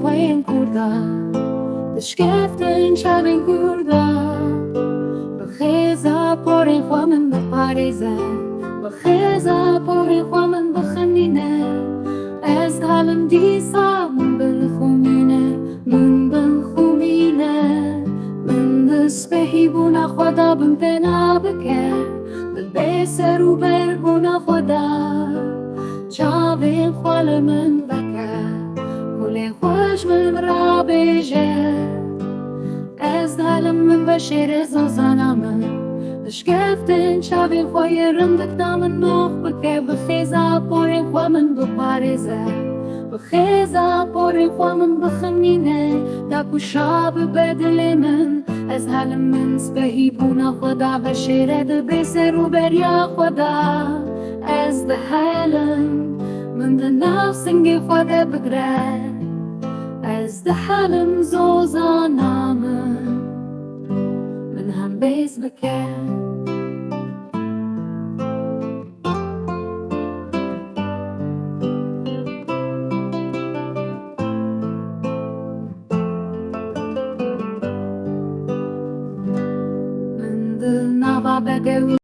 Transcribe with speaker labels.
Speaker 1: خوین کرده دشکفتن شبین کرده بخیزه پاره خواه من بپاریزه بخیزه پاره خواه من بخندینه از حالم دیسا من بلخومینه من بلخومینه من دسپهی بونا خدا بم پنا بکر بسر و برگونا خدا چاوی خوال من بکر کلی خوش من را بیجه از حالم من بشیر زوزانا من دشکفتن چاوی خوی رندک نامن نوخ بکر بخیزه پوری خواه من بپاریزه بخیزه پوری خواه من بخمینه دا کشا ببدل من از حالم من سپهی بونا خدا بشیر بسر و بریا خدا از ده حالم من ده نفسنگی خدا بگره از ده حالم زوزانا من هم بیز بکر من ده نوا بگو